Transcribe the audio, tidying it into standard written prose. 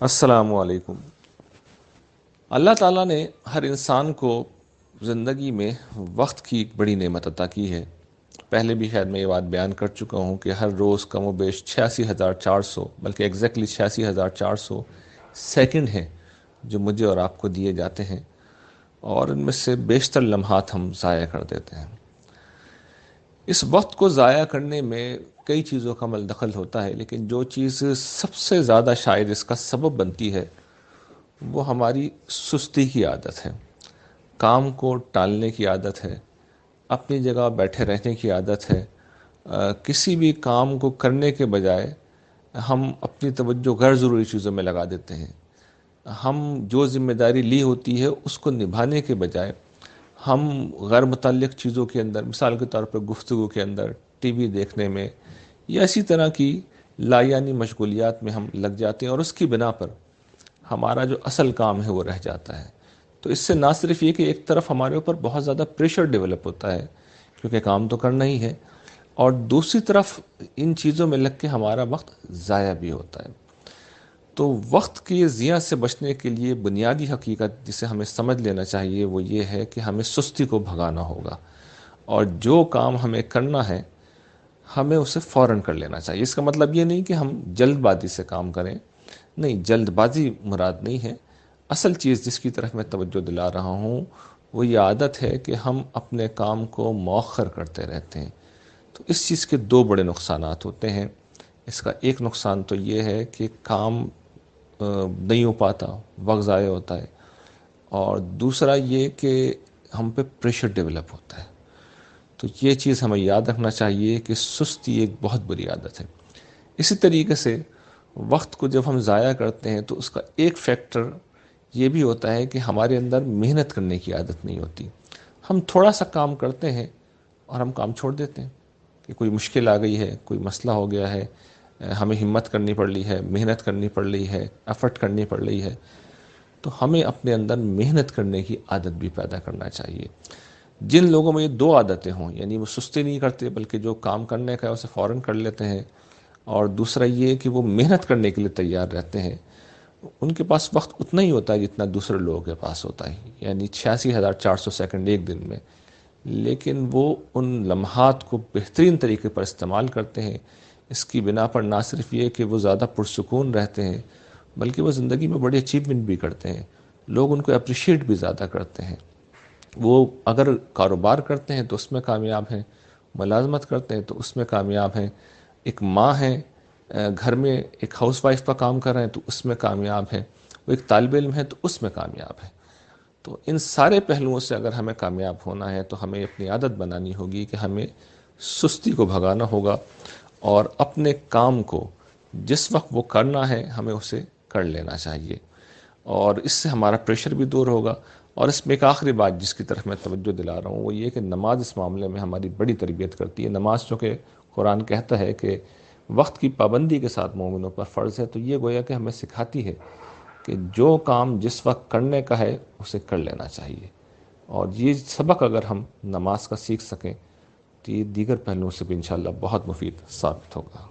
السلام علیکم۔ اللہ تعالیٰ نے ہر انسان کو زندگی میں وقت کی ایک بڑی نعمت عطا کی ہے۔ پہلے بھی شاید میں یہ بات بیان کر چکا ہوں کہ ہر روز کم و بیش 86,400 بلکہ ایگزیکٹلی 86,400 سیکنڈ ہیں جو مجھے اور آپ کو دیے جاتے ہیں، اور ان میں سے بیشتر لمحات ہم ضائع کر دیتے ہیں۔ اس وقت کو ضائع کرنے میں کئی چیزوں کا عمل دخل ہوتا ہے، لیکن جو چیز سب سے زیادہ شاید اس کا سبب بنتی ہے وہ ہماری سستی کی عادت ہے، کام کو ٹالنے کی عادت ہے، اپنی جگہ بیٹھے رہنے کی عادت ہے۔ کسی بھی کام کو کرنے کے بجائے ہم اپنی توجہ غیر ضروری چیزوں میں لگا دیتے ہیں۔ ہم جو ذمہ داری لی ہوتی ہے اس کو نبھانے کے بجائے ہم غیر متعلق چیزوں کے اندر، مثال کے طور پر گفتگو کے اندر، ٹی وی دیکھنے میں یا اسی طرح کی لایعنی مشغولیات میں ہم لگ جاتے ہیں، اور اس کی بنا پر ہمارا جو اصل کام ہے وہ رہ جاتا ہے۔ تو اس سے نہ صرف یہ کہ ایک طرف ہمارے اوپر بہت زیادہ پریشر ڈیولپ ہوتا ہے کیونکہ کام تو کرنا ہی ہے، اور دوسری طرف ان چیزوں میں لگ کے ہمارا وقت ضائع بھی ہوتا ہے۔ تو وقت کی ضیاع سے بچنے کے لیے بنیادی حقیقت جسے ہمیں سمجھ لینا چاہیے وہ یہ ہے کہ ہمیں سستی کو بھگانا ہوگا، اور جو کام ہمیں کرنا ہے ہمیں اسے فوراً کر لینا چاہیے۔ اس کا مطلب یہ نہیں کہ ہم جلد بازی سے کام کریں، نہیں، جلد بازی مراد نہیں ہے۔ اصل چیز جس کی طرف میں توجہ دلا رہا ہوں وہ یہ عادت ہے کہ ہم اپنے کام کو مؤخر کرتے رہتے ہیں۔ تو اس چیز کے دو بڑے نقصانات ہوتے ہیں۔ اس کا ایک نقصان تو یہ ہے کہ کام نہیں ہو پاتا، وقت ضائع ہوتا ہے، اور دوسرا یہ کہ ہم پہ پریشر ڈیولپ ہوتا ہے۔ تو یہ چیز ہمیں یاد رکھنا چاہیے کہ سستی ایک بہت بری عادت ہے۔ اسی طریقے سے وقت کو جب ہم ضائع کرتے ہیں تو اس کا ایک فیکٹر یہ بھی ہوتا ہے کہ ہمارے اندر محنت کرنے کی عادت نہیں ہوتی۔ ہم تھوڑا سا کام کرتے ہیں اور ہم کام چھوڑ دیتے ہیں کہ کوئی مشکل آ گئی ہے، کوئی مسئلہ ہو گیا ہے، ہمیں ہمت کرنی پڑ رہی ہے، محنت کرنی پڑ رہی ہے، ایفرٹ کرنی پڑ رہی ہے۔ تو ہمیں اپنے اندر محنت کرنے کی عادت بھی پیدا کرنا چاہیے۔ جن لوگوں میں یہ دو عادتیں ہوں، یعنی وہ سستی نہیں کرتے بلکہ جو کام کرنے کا ہے اسے فوراً کر لیتے ہیں، اور دوسرا یہ کہ وہ محنت کرنے کے لیے تیار رہتے ہیں، ان کے پاس وقت اتنا ہی ہوتا ہے جتنا دوسرے لوگوں کے پاس ہوتا ہے، یعنی 86,400 سیکنڈ ایک دن میں، لیکن وہ ان لمحات کو بہترین طریقے پر استعمال کرتے ہیں۔ اس کی بنا پر نہ صرف یہ کہ وہ زیادہ پرسکون رہتے ہیں بلکہ وہ زندگی میں بڑی اچیومنٹ بھی کرتے ہیں، لوگ ان کو اپریشیٹ بھی زیادہ کرتے ہیں۔ وہ اگر کاروبار کرتے ہیں تو اس میں کامیاب ہیں، ملازمت کرتے ہیں تو اس میں کامیاب ہیں، ایک ماں ہیں، گھر میں ایک ہاؤس وائف کا کام کر رہے ہیں تو اس میں کامیاب ہیں، وہ ایک طالب علم ہے تو اس میں کامیاب ہے۔ تو ان سارے پہلوؤں سے اگر ہمیں کامیاب ہونا ہے تو ہمیں اپنی عادت بنانی ہوگی کہ ہمیں سستی کو بھگانا ہوگا، اور اپنے کام کو جس وقت وہ کرنا ہے ہمیں اسے کر لینا چاہیے، اور اس سے ہمارا پریشر بھی دور ہوگا۔ اور اس میں ایک آخری بات جس کی طرف میں توجہ دلا رہا ہوں وہ یہ کہ نماز اس معاملے میں ہماری بڑی تربیت کرتی ہے۔ نماز چونکہ قرآن کہتا ہے کہ وقت کی پابندی کے ساتھ مومنوں پر فرض ہے، تو یہ گویا کہ ہمیں سکھاتی ہے کہ جو کام جس وقت کرنے کا ہے اسے کر لینا چاہیے، اور یہ سبق اگر ہم نماز کا سیکھ سکیں تو یہ دیگر پہلوؤں سے بھی انشاءاللہ بہت مفید ثابت ہوگا۔